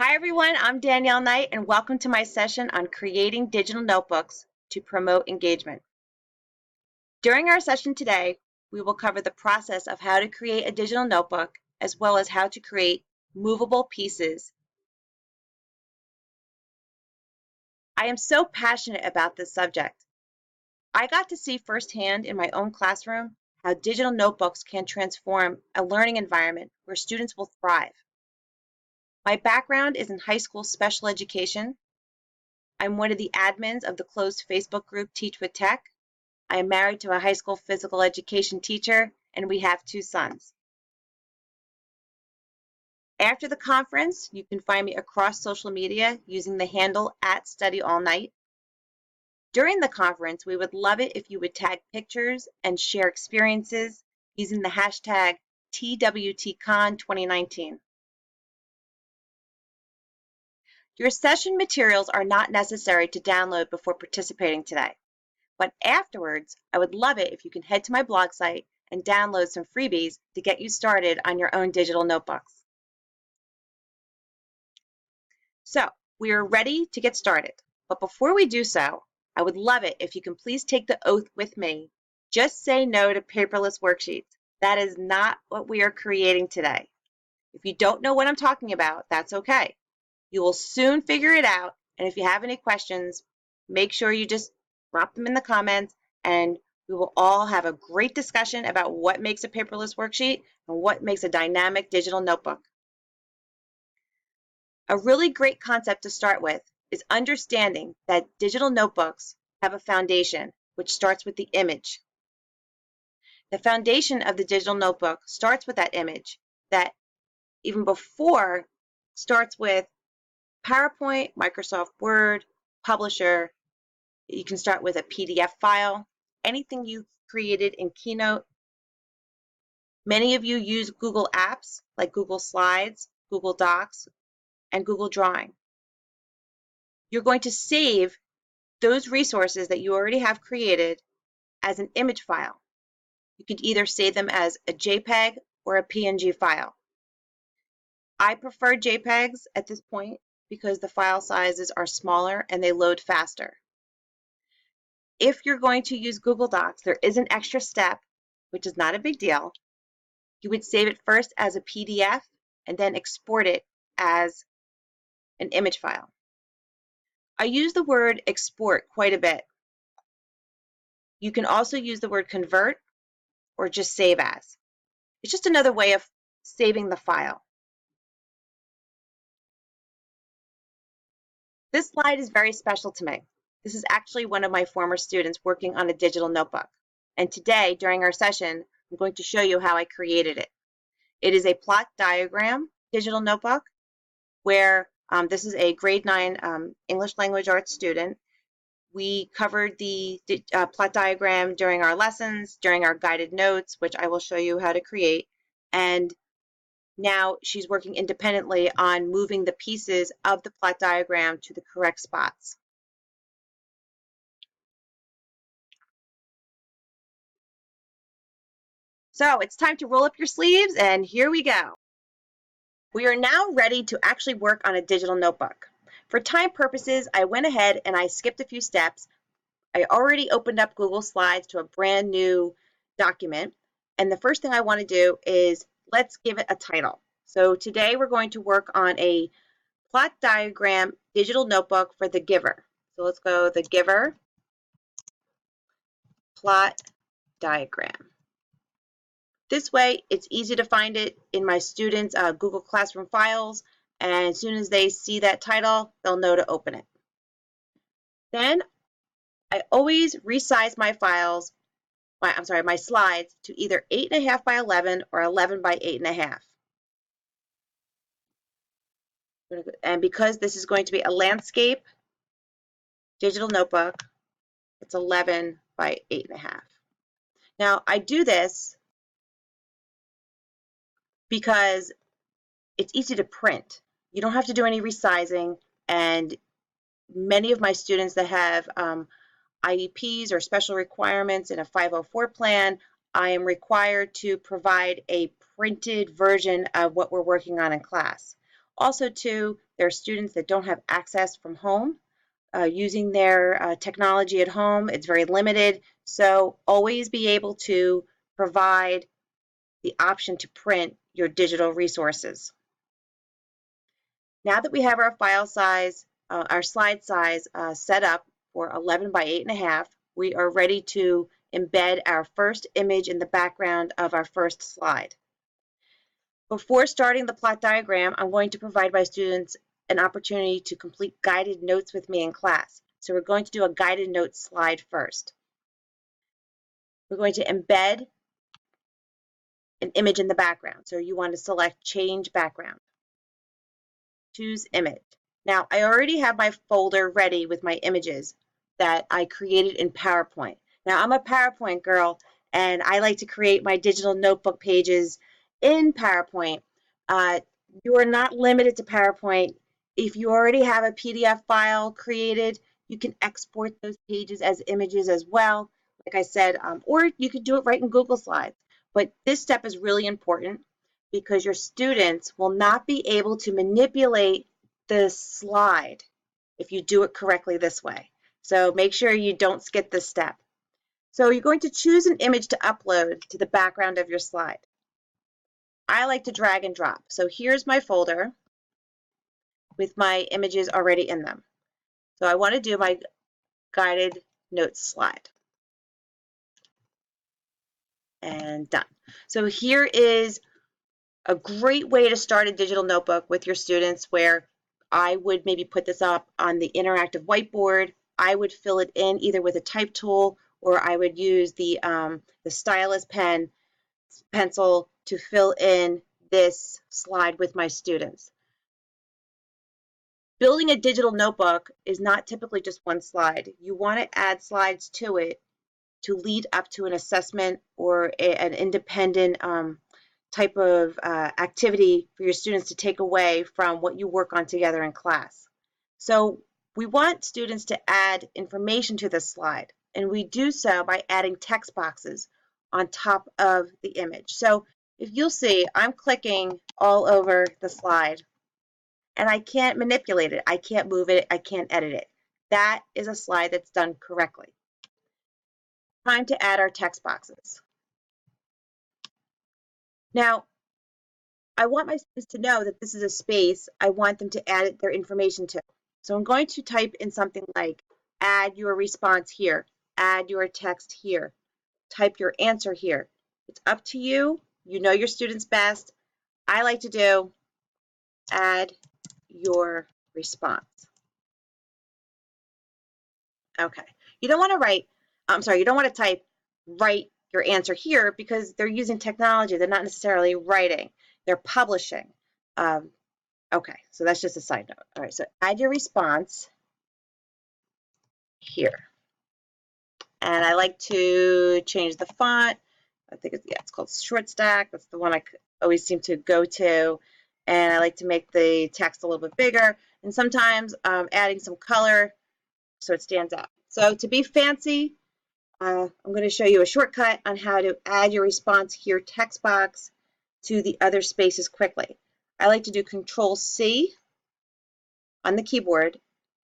Hi everyone, I'm Danielle Knight and welcome to my session on creating digital notebooks to promote engagement. During our session today, we will cover the process of how to create a digital notebook as well as how to create movable pieces. I am so passionate about this subject. I got to see firsthand in my own classroom how digital notebooks can transform a learning environment where students will thrive. My background is in high school special education. I'm one of the admins of the closed Facebook group Teach with Tech. I am married to a high school physical education teacher, and we have 2 sons. After the conference, you can find me across social media using the handle @StudyAllNight. During the conference, we would love it if you would tag pictures and share experiences using the hashtag TWTCon2019. Your session materials are not necessary to download before participating today. But afterwards, I would love it if you can head to my blog site and download some freebies to get you started on your own digital notebooks. So, we are ready to get started. But before we do so, I would love it if you can please take the oath with me. Just say no to paperless worksheets. That is not what we are creating today. If you don't know what I'm talking about, that's okay. You will soon figure it out. And if you have any questions, make sure you just drop them in the comments and we will all have a great discussion about what makes a paperless worksheet and what makes a dynamic digital notebook. A really great concept to start with is understanding that digital notebooks have a foundation, which starts with the image. The foundation of the digital notebook starts with that image that even before starts with PowerPoint, Microsoft Word, Publisher. You can start with a PDF file, anything you created in Keynote. Many of you use Google Apps like Google Slides, Google Docs, and Google Drawing. You're going to save those resources that you already have created as an image file. You can either save them as a JPEG or a PNG file. I prefer JPEGs at this point because the file sizes are smaller and they load faster. If you're going to use Google Docs, there is an extra step, which is not a big deal. You would save it first as a PDF and then export it as an image file. I use the word export quite a bit. You can also use the word convert or just save as. It's just another way of saving the file. This slide is very special to me. This is actually one of my former students working on a digital notebook. And today, during our session, I'm going to show you how I created it. It is a plot diagram digital notebook where this is a grade 9 English language arts student. We covered the plot diagram during our lessons, during our guided notes, which I will show you how to create. And now she's working independently on moving the pieces of the plot diagram to the correct spots. So it's time to roll up your sleeves, and here we go. We are now ready to actually work on a digital notebook. For time purposes, I went ahead and I skipped a few steps. I already opened up Google Slides to a brand new document. And the first thing I want to do is let's give it a title. So today we're going to work on a plot diagram digital notebook for the giver. So let's go the giver plot diagram. This way, it's easy to find it in my students' Google Classroom files, and as soon as they see that title, they'll know to open it. Then I always resize my files, my slides to either 8.5 by 11 or 11 by 8.5. And because this is going to be a landscape digital notebook, it's 11 by 8.5. Now, I do this because it's easy to print. You don't have to do any resizing, and many of my students that have IEPs or special requirements in a 504 plan, I am required to provide a printed version of what we're working on in class. Also, too, there are students that don't have access from home. Using their technology at home, it's very limited. So always be able to provide the option to print your digital resources. Now that we have our file size, our slide size set up for 11 by 8.5, we are ready to embed our first image in the background of our first slide. Before starting the plot diagram, I'm going to provide my students an opportunity to complete guided notes with me in class. So we're going to do a guided notes slide first. We're going to embed an image in the background. So you want to select Change Background. Choose Image. Now, I already have my folder ready with my images that I created in PowerPoint. Now, I'm a PowerPoint girl, and I like to create my digital notebook pages in PowerPoint. You are not limited to PowerPoint. If you already have a PDF file created, you can export those pages as images as well, like I said, or you could do it right in Google Slides. But this step is really important because your students will not be able to manipulate the slide if you do it correctly this way. So make sure you don't skip this step. So you're going to choose an image to upload to the background of your slide. I like to drag and drop. So here's my folder with my images already in them. So I want to do my guided notes slide. And done. So here is a great way to start a digital notebook with your students where I would maybe put this up on the interactive whiteboard. I would fill it in either with a type tool or I would use the stylus pencil to fill in this slide with my students. Building a digital notebook is not typically just one slide. You want to add slides to it to lead up to an assessment or an independent type of activity for your students to take away from what you work on together in class. So we want students to add information to this slide, and we do so by adding text boxes on top of the image. So if you'll see, I'm clicking all over the slide, and I can't manipulate it. I can't move it. I can't edit it. That is a slide that's done correctly. Time to add our text boxes. Now, I want my students to know that this is a space I want them to add their information to. So I'm going to type in something like, add your response here, add your text here, type your answer here. It's up to you. You know your students best. I like to do, add your response. Okay. You don't want to write, you don't want to type, write your answer here because they're using technology. They're not necessarily writing. They're publishing. Okay, so that's just a side note. All right, so add your response here. And I like to change the font. I think it's called Short Stack. That's the one I always seem to go to. And I like to make the text a little bit bigger. And sometimes adding some color so it stands out. So to be fancy, I'm going to show you a shortcut on how to add your response here text box to the other spaces quickly. I like to do Control-C on the keyboard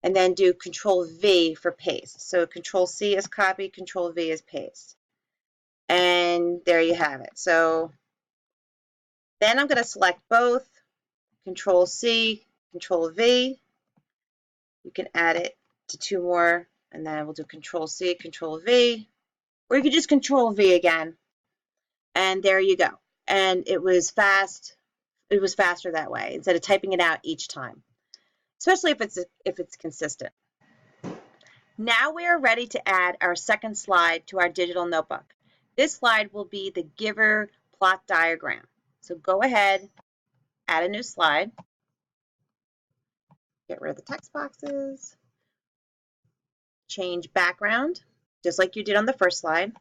and then do Control-V for paste. So Control-C is copy, Control-V is paste. And there you have it. So then I'm going to select both, Control-C, Control-V. You can add it to two more, and then we'll do Control-C, Control-V. Or you could just Control-V again. And there you go. And it was fast. It was faster that way instead of typing it out each time, especially if it's consistent. Now we are ready to add our second slide to our digital notebook. This slide will be the giver plot diagram. So go ahead, add a new slide, get rid of the text boxes, change background, just like you did on the first slide.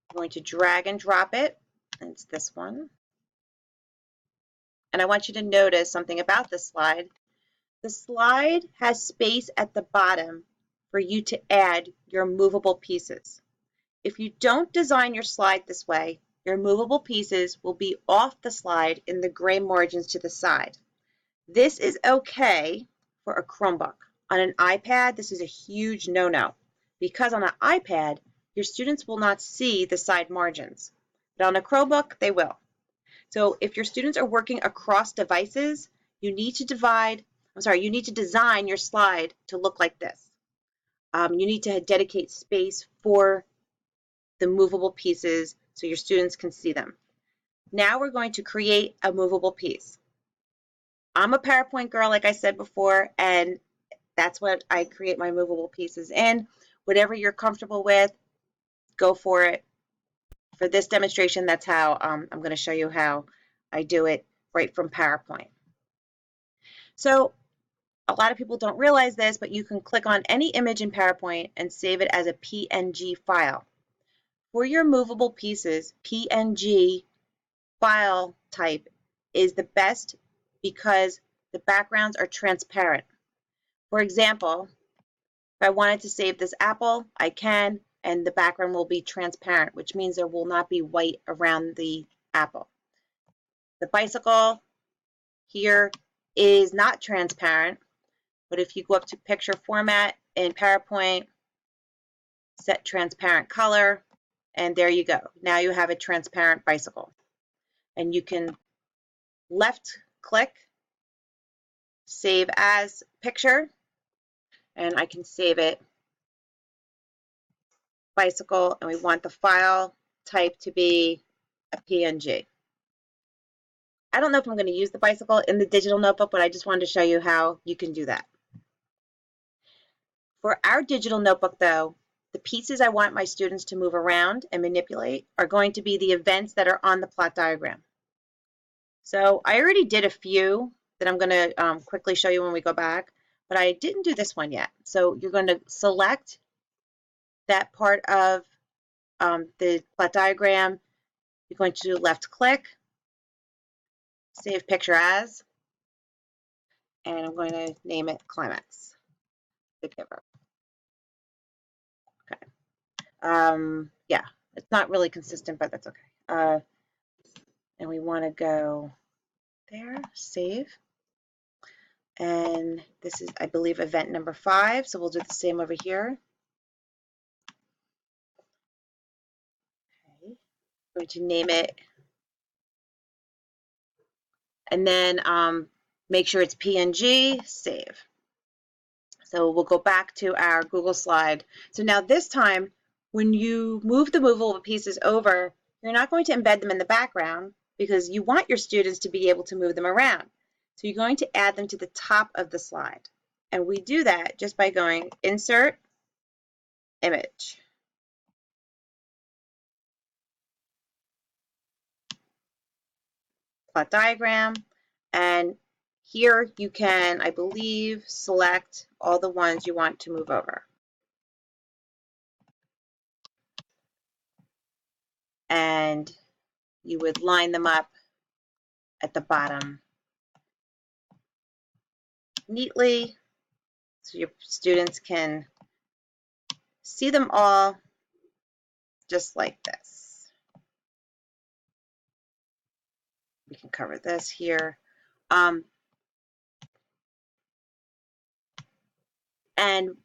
I'm going to drag and drop it, and it's this one. And I want you to notice something about this slide. The slide has space at the bottom for you to add your movable pieces. If you don't design your slide this way, your movable pieces will be off the slide in the gray margins to the side. This is okay for a Chromebook. On an iPad, this is a huge no-no because on an iPad, your students will not see the side margins, but on a Chromebook, they will. So if your students are working across devices, you need to design your slide to look like this. You need to dedicate space for the movable pieces so your students can see them. Now we're going to create a movable piece. I'm a PowerPoint girl, like I said before, and that's what I create my movable pieces in. Whatever you're comfortable with, go for it. For this demonstration, that's how I'm going to show you how I do it right from PowerPoint. So a lot of people don't realize this, but you can click on any image in PowerPoint and save it as a PNG file. For your movable pieces, PNG file type is the best because the backgrounds are transparent. For example, if I wanted to save this apple, I can, and the background will be transparent, which means there will not be white around the apple. The bicycle here is not transparent, but if you go up to picture format in PowerPoint, set transparent color, and there you go. Now you have a transparent bicycle. And you can left click, save as picture, and I can save it bicycle, and we want the file type to be a PNG. I don't know if I'm going to use the bicycle in the digital notebook, but I just wanted to show you how you can do that. For our digital notebook though, the pieces I want my students to move around and manipulate are going to be the events that are on the plot diagram. So I already did a few that I'm going to quickly show you when we go back, but I didn't do this one yet. So you're going to select that part of the plot diagram. You're going to left click, save picture as, and I'm going to name it climax, the giver. Okay. Yeah, it's not really consistent, but that's okay. And we want to go there, save. And this is, I believe, event number 5, so we'll do the same over here. Okay. I'm going to name it, and then make sure it's PNG, save. So we'll go back to our Google slide. So now this time, when you move the movable pieces over, you're not going to embed them in the background because you want your students to be able to move them around. So you're going to add them to the top of the slide. And we do that just by going Insert, Image. Plot diagram. And here you can, I believe, select all the ones you want to move over. And you would line them up at the bottom neatly so your students can see them all just like this. We can cover this here. And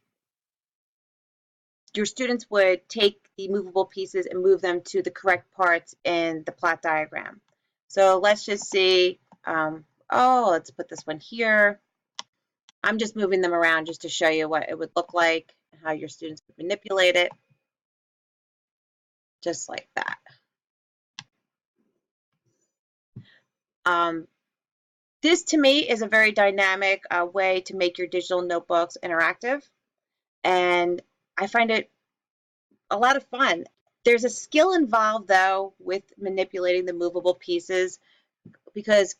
your students would take the movable pieces and move them to the correct parts in the plot diagram. So let's just see, let's put this one here. I'm just moving them around just to show you what it would look like, how your students would manipulate it, just like that. This to me is a very dynamic way to make your digital notebooks interactive, and I find it a lot of fun. There's a skill involved though with manipulating the movable pieces because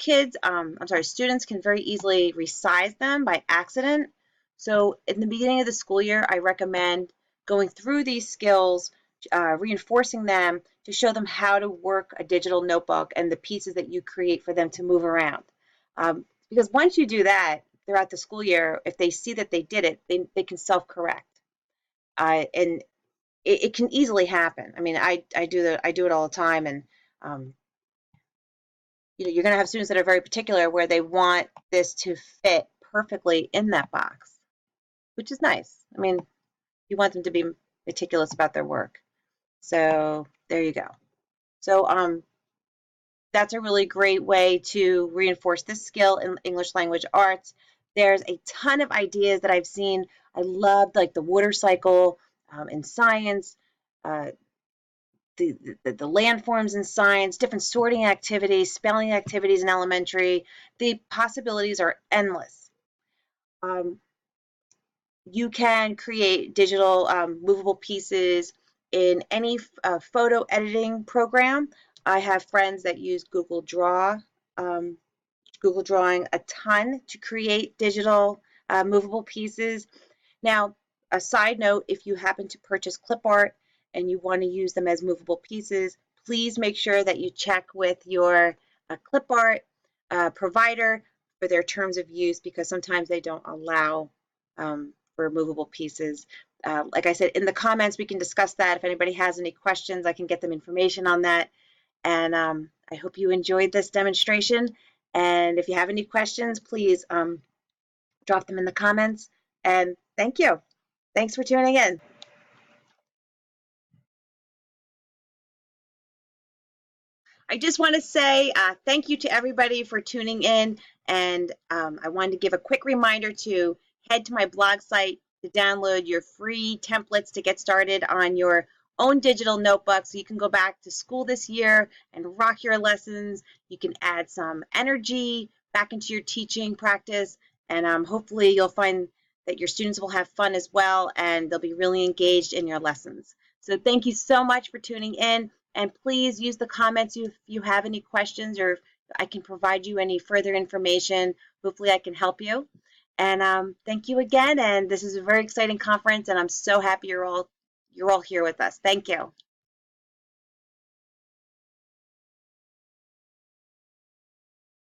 students can very easily resize them by accident. So in the beginning of the school year, I recommend going through these skills, reinforcing them to show them how to work a digital notebook and the pieces that you create for them to move around. Because once you do that throughout the school year, if they see that they did it, they can self-correct. And it can easily happen. I mean, I do it all the time, and um, you're going to have students that are very particular where they want this to fit perfectly in that box, which is nice. I mean, you want them to be meticulous about their work. So there you go. So that's a really great way to reinforce this skill in English language arts. There's a ton of ideas that I've seen. I loved like the water cycle in science, uh, the landforms in science, different sorting activities, spelling activities in elementary. The possibilities are endless. Um, you can create digital movable pieces in any photo editing program. I have friends that use um, Google Drawing a ton to create digital movable pieces. Now, a side note, if you happen to purchase clip art and you want to use them as movable pieces, please make sure that you check with your clip art provider for their terms of use, because sometimes they don't allow for movable pieces. Like I said, in the comments, we can discuss that. If anybody has any questions, I can get them information on that. And I hope you enjoyed this demonstration. And if you have any questions, please drop them in the comments. And thank you. Thanks for tuning in. I just want to say thank you to everybody for tuning in. And I wanted to give a quick reminder to head to my blog site to download your free templates to get started on your own digital notebook so you can go back to school this year and rock your lessons. You can add some energy back into your teaching practice, and hopefully you'll find that your students will have fun as well and they'll be really engaged in your lessons. So thank you so much for tuning in. And please use the comments if you have any questions, or I can provide you any further information. Hopefully I can help you. And thank you again. And this is a very exciting conference, and I'm so happy you're all here with us. Thank you.